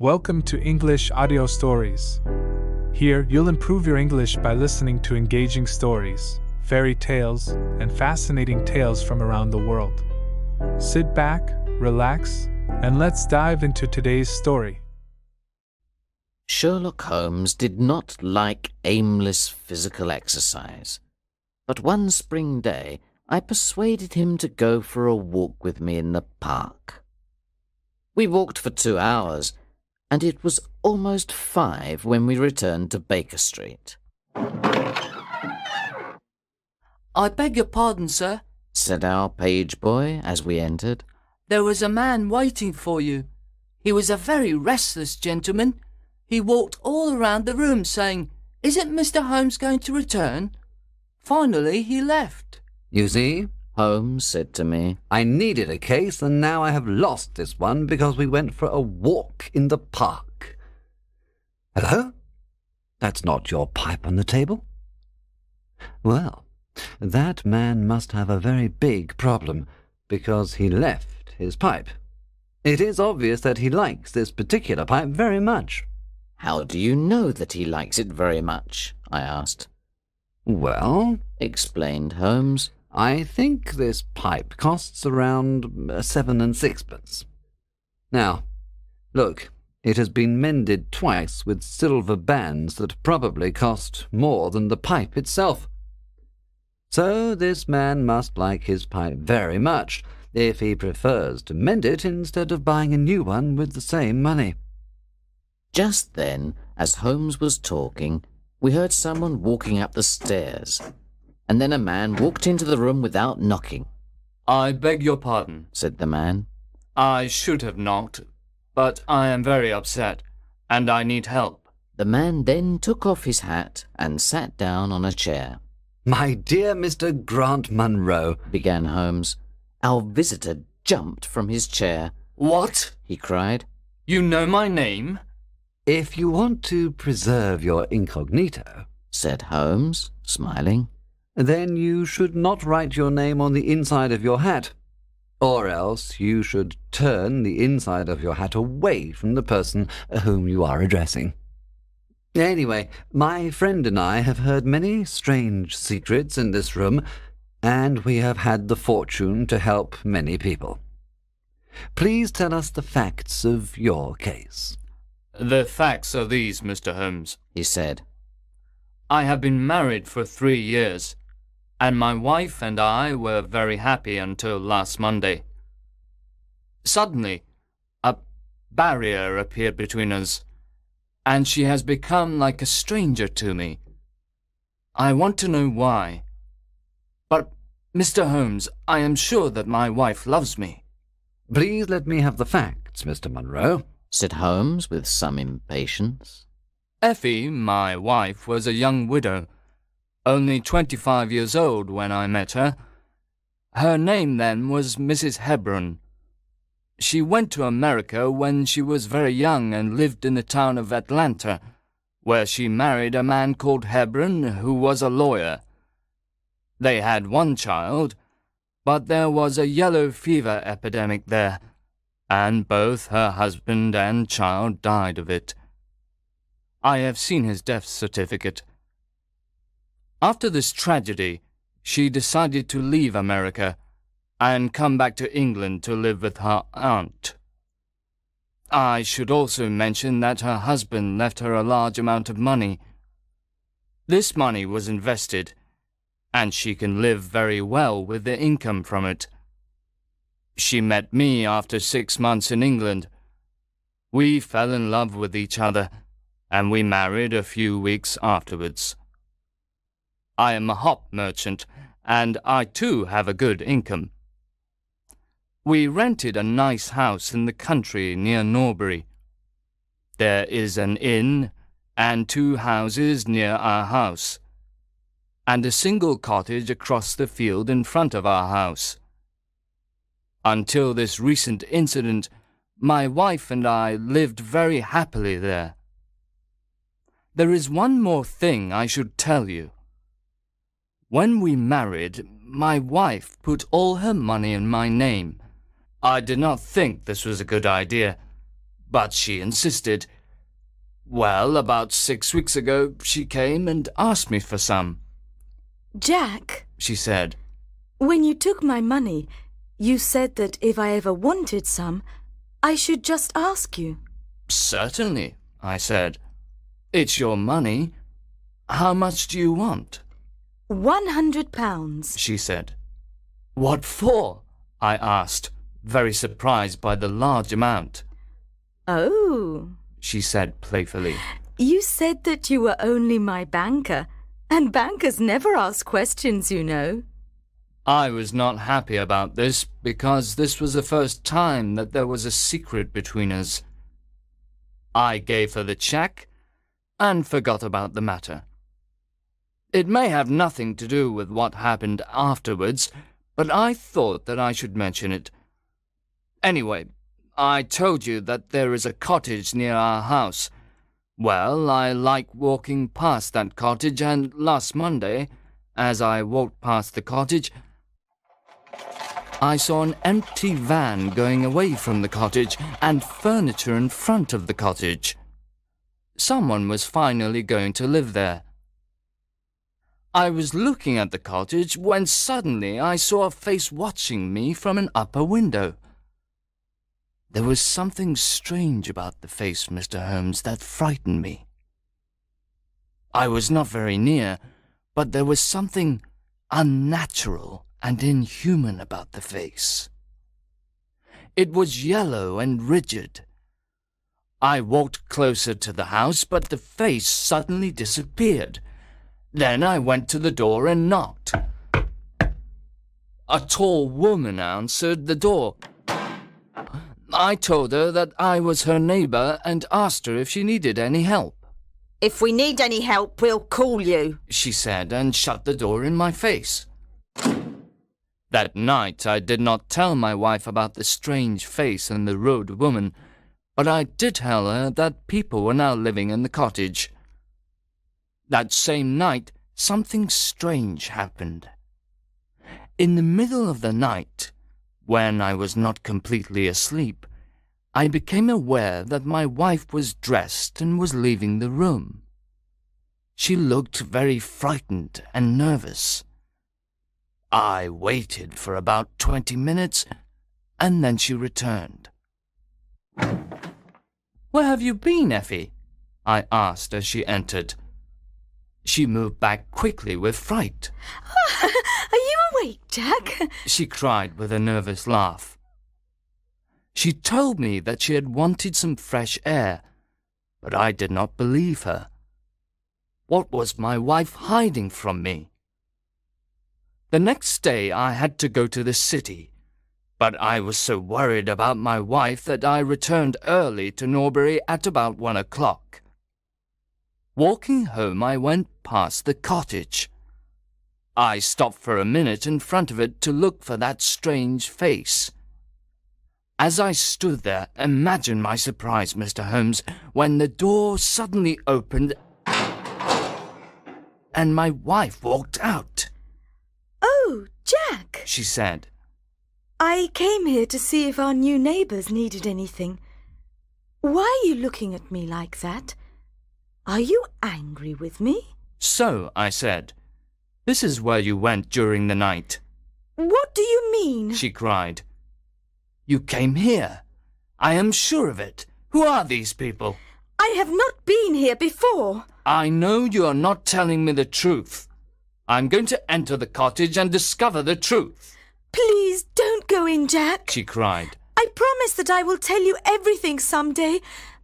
Welcome to English Audio Stories. Here, you'll improve your English by listening to engaging stories, fairy tales, and fascinating tales from around the world. Sit back, relax, and let's dive into today's story. Sherlock Holmes did not like aimless physical exercise, but one spring day I persuaded him to go for a walk with me in the park. We walked for 2 hours, and it was almost 5 when we returned to Baker Street. "I beg your pardon, sir," said our page boy as we entered. "There was a man waiting for you. He was a very restless gentleman. He walked all around the room saying, 'Isn't Mr. Holmes going to return?' Finally, he left." You see, Holmes said to me, I needed a case, and now I have lost this one because we went for a walk in the park. Hello? That's not your pipe on the table? Well, that man must have a very big problem, because he left his pipe. It is obvious that he likes this particular pipe very much. "How do you know that he likes it very much?" I asked. Well, Explained Holmes, I think this pipe costs around 7 and 6pence. Now, look, it has been mended twice with silver bands that probably cost more than the pipe itself. So this man must like his pipe very much, if he prefers to mend it instead of buying a new one with the same money. Just then, as Holmes was talking, we heard someone walking up the stairs, and then a man walked into the room without knocking. "I beg your pardon," Said the man. "I should have knocked, but I am very upset, and I need help." The man then took off his hat and sat down on a chair. My dear Mr. Grant Munro, Began Holmes. Our visitor jumped from his chair. "What? He cried. You know my name?" if you want to preserve your incognito, Said Holmes, smiling. then you should not write your name on the inside of your hat, or else you should turn the inside of your hat away from the person whom you are addressing. Anyway, my friend and I have heard many strange secrets in this room, and we have had the fortune to help many people. Please tell us the facts of your case. "The facts are these, Mr. Holmes. He said. I have been married for 3 years, and my wife and I were very happy until last Monday. Suddenly, a barrier appeared between us, and she has become like a stranger to me. I want to know why. But, Mr. Holmes, I am sure that my wife loves me." Please let me have the facts, Mr. Munro. Said Holmes with some impatience. Effie, my wife, was a young widow, only 25 years old when I met her. Her name then was Mrs. Hebron. She went to America when she was very young and lived in the town of Atlanta, where she married a man called Hebron, who was a lawyer. They had 1 child, but there was a yellow fever epidemic there, and both her husband and child died of it. I have seen his death certificate. After this tragedy, she decided to leave America and come back to England to live with her aunt. I should also mention that her husband left her a large amount of money. This money was invested, and she can live very well with the income from it. She met me after 6 months in England. We fell in love with each other, and we married a few weeks afterwards. I am a hop merchant, and I too have a good income. We rented a nice house in the country near Norbury. There is an inn and 2 houses near our house, and a single cottage across the field in front of our house. Until this recent incident, my wife and I lived very happily there. There is one more thing I should tell you. When we married, my wife put all her money in my name. I did not think this was a good idea, but she insisted. Well, about 6 weeks ago, she came and asked me for some. Jack, She said, when you took my money, you said that if I ever wanted some, I should just ask you. Certainly, I said. It's your money. How much do you want? £100, She said. What for? I asked, very surprised by the large amount. Oh, She said playfully. you said that you were only my banker, and bankers never ask questions, you know. I was not happy about this because this was the first time that there was a secret between us. I gave her the cheque and forgot about the matter. It may have nothing to do with what happened afterwards, but I thought that I should mention it. Anyway, I told you that there is a cottage near our house. Well, I like walking past that cottage, and last Monday, as I walked past the cottage, I saw an empty van going away from the cottage and furniture in front of the cottage. Someone was finally going to live there. I was looking at the cottage when suddenly I saw a face watching me from an upper window. There was something strange about the face, Mr. Holmes, that frightened me. I was not very near, but there was something unnatural and inhuman about the face. It was yellow and rigid. I walked closer to the house, but the face suddenly disappeared. Then I went to the door and knocked. A tall woman answered the door. I told her that I was her neighbour and asked her if she needed any help. If we need any help, we'll call you, She said, and shut the door in my face. That night I did not tell my wife about the strange face and the rude woman, but I did tell her that people were now living in the cottage. That same night, something strange happened. In the middle of the night, when I was not completely asleep, I became aware that my wife was dressed and was leaving the room. She looked very frightened and nervous. I waited for about 20 minutes, and then she returned. "Where have you been, Effie?" I asked as she entered. She moved back quickly with fright. Are you awake, Jack? She cried with a nervous laugh. She told me that she had wanted some fresh air, but I did not believe her. What was my wife hiding from me? The next day I had to go to the city, but I was so worried about my wife that I returned early to Norbury at about 1 o'clock. Walking home, I went past the cottage. I stopped for a minute in front of it to look for that strange face. As I stood there, imagine my surprise, Mr. Holmes, when the door suddenly opened and my wife walked out. Oh, Jack! She said. I came here to see if our new neighbours needed anything. Why are you looking at me like that? Are you angry with me? So, I said, this is where you went during the night. What do you mean? She cried. You came here. I am sure of it. Who are these people? I have not been here before. I know you are not telling me the truth. I'm going to enter the cottage and discover the truth. Please don't go in, Jack. She cried. I promise that I will tell you everything someday,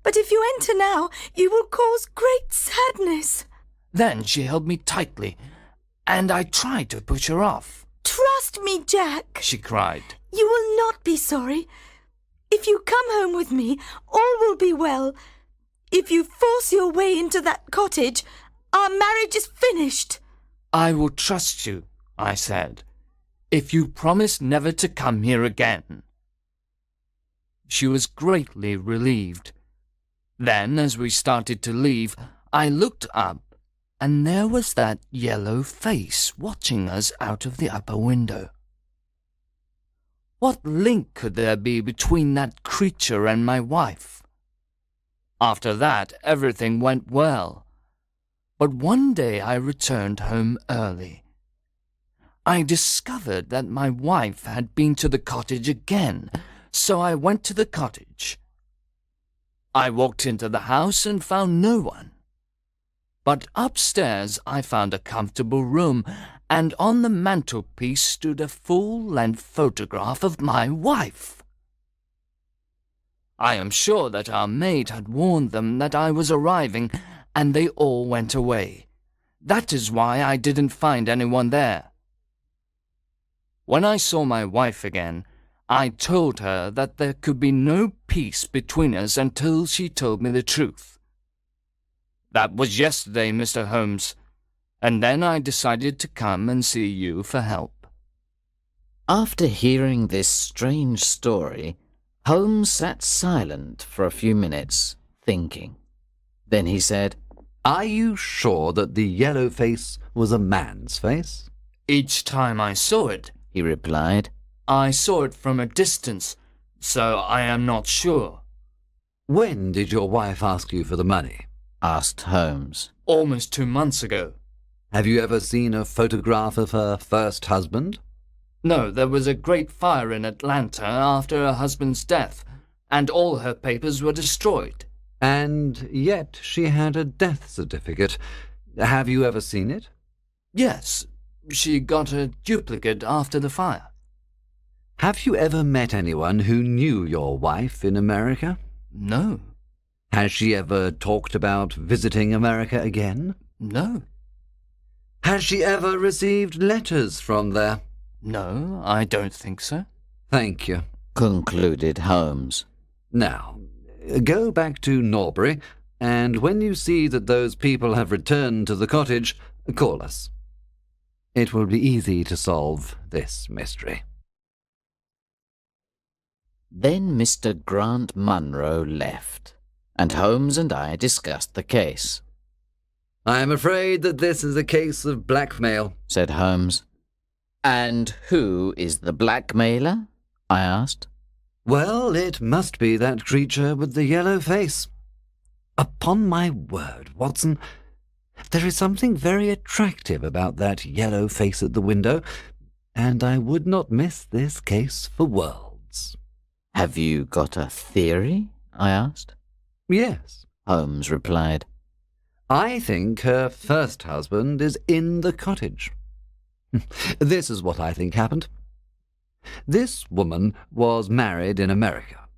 but if you enter now, you will cause great sadness. Then she held me tightly, and I tried to push her off. Trust me, Jack. She cried. You will not be sorry. If you come home with me, all will be well. If you force your way into that cottage, our marriage is finished. I will trust you, I said, if you promise never to come here again. She was greatly relieved. Then, as we started to leave, I looked up, and there was that yellow face watching us out of the upper window. What link could there be between that creature and my wife? After that, everything went well. But one day I returned home early. I discovered that my wife had been to the cottage again, so I went to the cottage. I walked into the house and found no one. But upstairs I found a comfortable room, and on the mantelpiece stood a full-length photograph of my wife. I am sure that our maid had warned them that I was arriving, and they all went away. That is why I didn't find anyone there. When I saw my wife again, I told her that there could be no peace between us until she told me the truth. That was yesterday, Mr. Holmes, and then I decided to come and see you for help. After hearing this strange story, Holmes sat silent for a few minutes, thinking. Then he said, "Are you sure that the yellow face was a man's face?" Each time I saw it, he replied, I saw it from a distance, so I am not sure. "When did your wife ask you for the money?" asked Holmes. Almost 2 months ago. "Have you ever seen a photograph of her first husband?" No, there was a great fire in Atlanta after her husband's death, and all her papers were destroyed. "And yet she had a death certificate. Have you ever seen it?" Yes, she got a duplicate after the fire. "Have you ever met anyone who knew your wife in America?" No. "Has she ever talked about visiting America again?" No. "Has she ever received letters from there?" No, I don't think so. "Thank you," concluded Holmes. "Now, go back to Norbury, and when you see that those people have returned to the cottage, call us. It will be easy to solve this mystery." Then Mr. Grant Munro left, and Holmes and I discussed the case. "I am afraid that this is a case of blackmail," said Holmes. "And who is the blackmailer?" I asked. "Well, it must be that creature with the yellow face. Upon my word, Watson, there is something very attractive about that yellow face at the window, and I would not miss this case for worlds." "Have you got a theory?" I asked. "Yes," Holmes replied. "I think her first husband is in the cottage. This is what I think happened. This woman was married in America.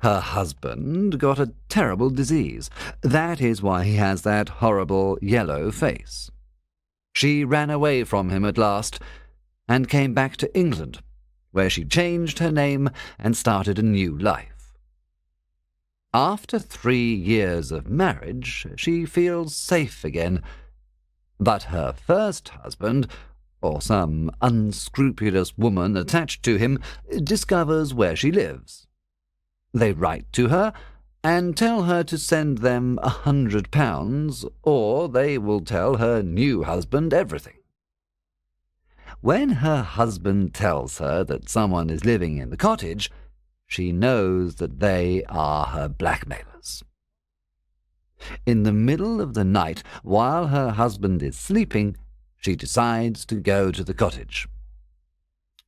Her husband got a terrible disease. That is why he has that horrible yellow face. She ran away from him at last and came back to England, where she changed her name and started a new life. After 3 years of marriage, she feels safe again. But her first husband, or some unscrupulous woman attached to him, discovers where she lives. They write to her and tell her to send them £100, or they will tell her new husband everything. When her husband tells her that someone is living in the cottage, she knows that they are her blackmailers. In the middle of the night, while her husband is sleeping, she decides to go to the cottage.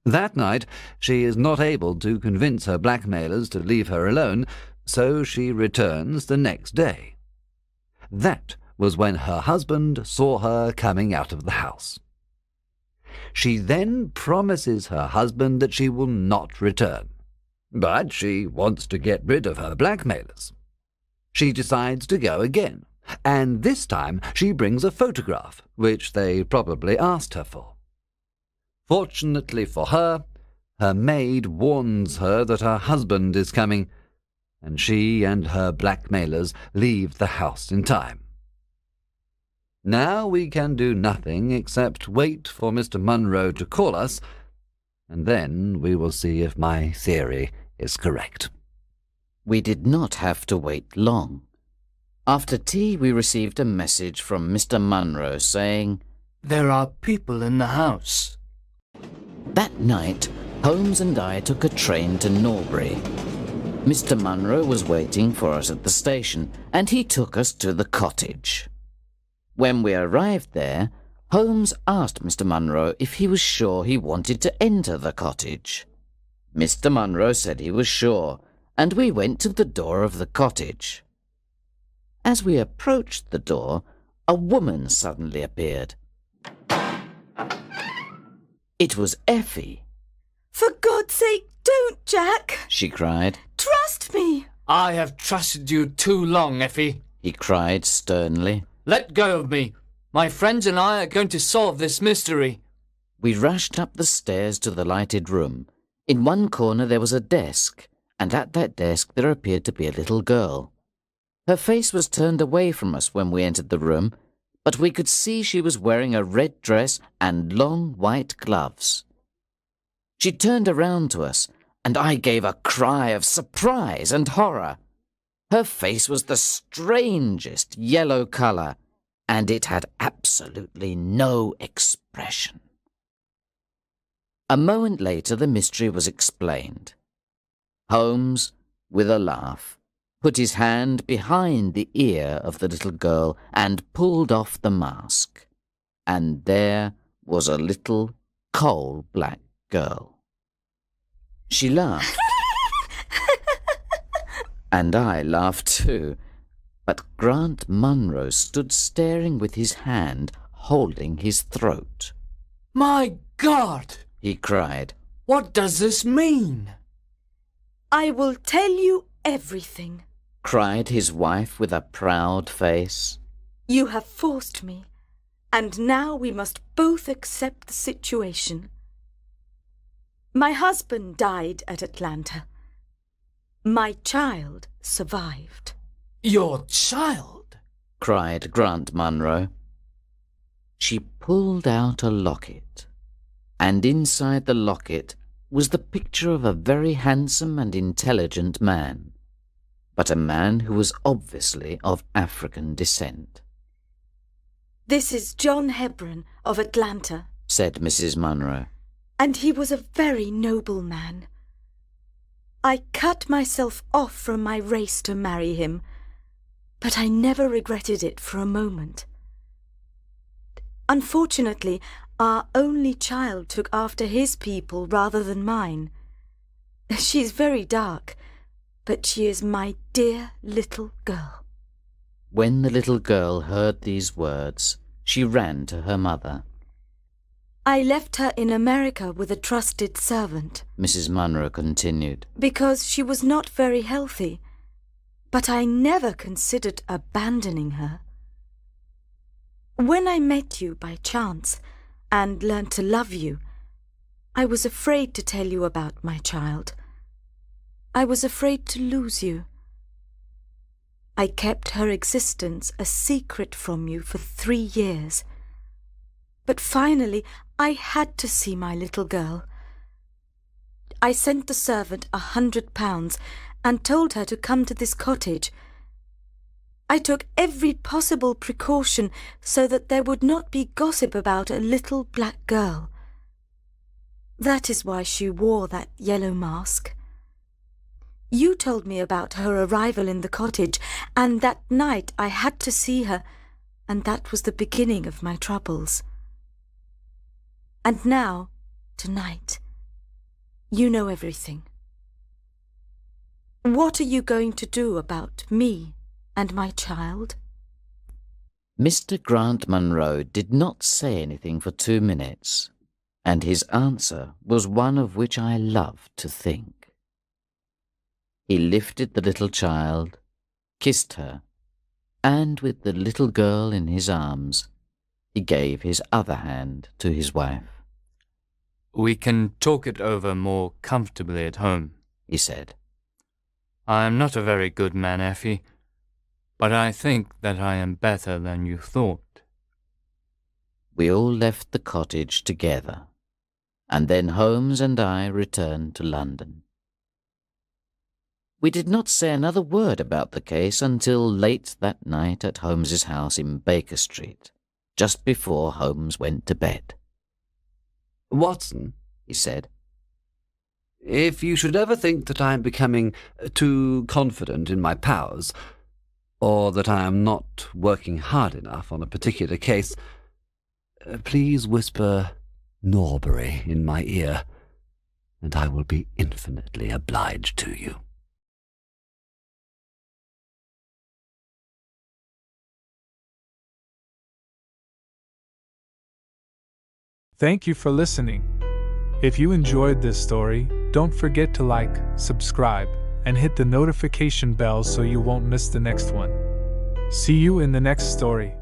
That night, she is not able to convince her blackmailers to leave her alone, so she returns the next day. That was when her husband saw her coming out of the house. She then promises her husband that she will not return, but she wants to get rid of her blackmailers. She decides to go again, and this time she brings a photograph, which they probably asked her for. Fortunately for her, her maid warns her that her husband is coming, and she and her blackmailers leave the house in time. Now we can do nothing except wait for Mr. Munro to call us, and then we will see if my theory is correct. We did not have to wait long. After tea, we received a message from Mr. Munro saying, "There are people in the house." That night, Holmes and I took a train to Norbury. Mr. Munro was waiting for us at the station, and he took us to the cottage. When we arrived there, Holmes asked Mr. Munro if he was sure he wanted to enter the cottage. Mr. Munro said he was sure, and we went to the door of the cottage. As we approached the door, a woman suddenly appeared. It was Effie. For God's sake, don't, Jack! She cried. Trust me! I have trusted you too long, Effie. He cried sternly. Let go of me. My friends and I are going to solve this mystery. We rushed up the stairs to the lighted room. In one corner there was a desk, and at that desk there appeared to be a little girl. Her face was turned away from us when we entered the room, but we could see she was wearing a red dress and long white gloves. She turned around to us, and I gave a cry of surprise and horror. Her face was the strangest yellow colour, and it had absolutely no expression. A moment later the mystery was explained. Holmes, with a laugh, put his hand behind the ear of the little girl and pulled off the mask. And there was a little coal-black girl. She laughed. And I laughed too. But Grant Munro stood staring with his hand holding his throat. My God! He cried. What does this mean? I will tell you everything. Cried his wife with a proud face. You have forced me, and now we must both accept the situation. My husband died at Atlanta. My child survived. Your child? Cried Grant Munro. She pulled out a locket, and inside the locket was the picture of a very handsome and intelligent man, but a man who was obviously of African descent. This is John Hebron of Atlanta, said Mrs. Munro. And he was a very noble man. I cut myself off from my race to marry him, but I never regretted it for a moment. Unfortunately, our only child took after his people rather than mine. She's very dark, but she is my dear little girl. When the little girl heard these words, she ran to her mother. I left her in America with a trusted servant, Mrs. Munro continued, because she was not very healthy, but I never considered abandoning her. When I met you by chance and learned to love you, I was afraid to tell you about my child. I was afraid to lose you. I kept her existence a secret from you for 3 years. But finally, I had to see my little girl. I sent the servant £100 and told her to come to this cottage. I took every possible precaution so that there would not be gossip about a little black girl. That is why she wore that yellow mask. You told me about her arrival in the cottage, and that night I had to see her, and that was the beginning of my troubles. And now, tonight, you know everything. What are you going to do about me and my child? Mr. Grant Munro did not say anything for 2 minutes, and his answer was one of which I love to think. He lifted the little child, kissed her, and with the little girl in his arms, he gave his other hand to his wife. We can talk it over more comfortably at home, he said. I am not a very good man, Effie, but I think that I am better than you thought. We all left the cottage together, and then Holmes and I returned to London. We did not say another word about the case until late that night at Holmes's house in Baker Street, just before Holmes went to bed. Watson, he said, If you should ever think that I am becoming too confident in my powers, or that I am not working hard enough on a particular case, please whisper Norbury in my ear, and I will be infinitely obliged to you. Thank you for listening. If you enjoyed this story, don't forget to like, subscribe, and hit the notification bell so you won't miss the next one. See you in the next story.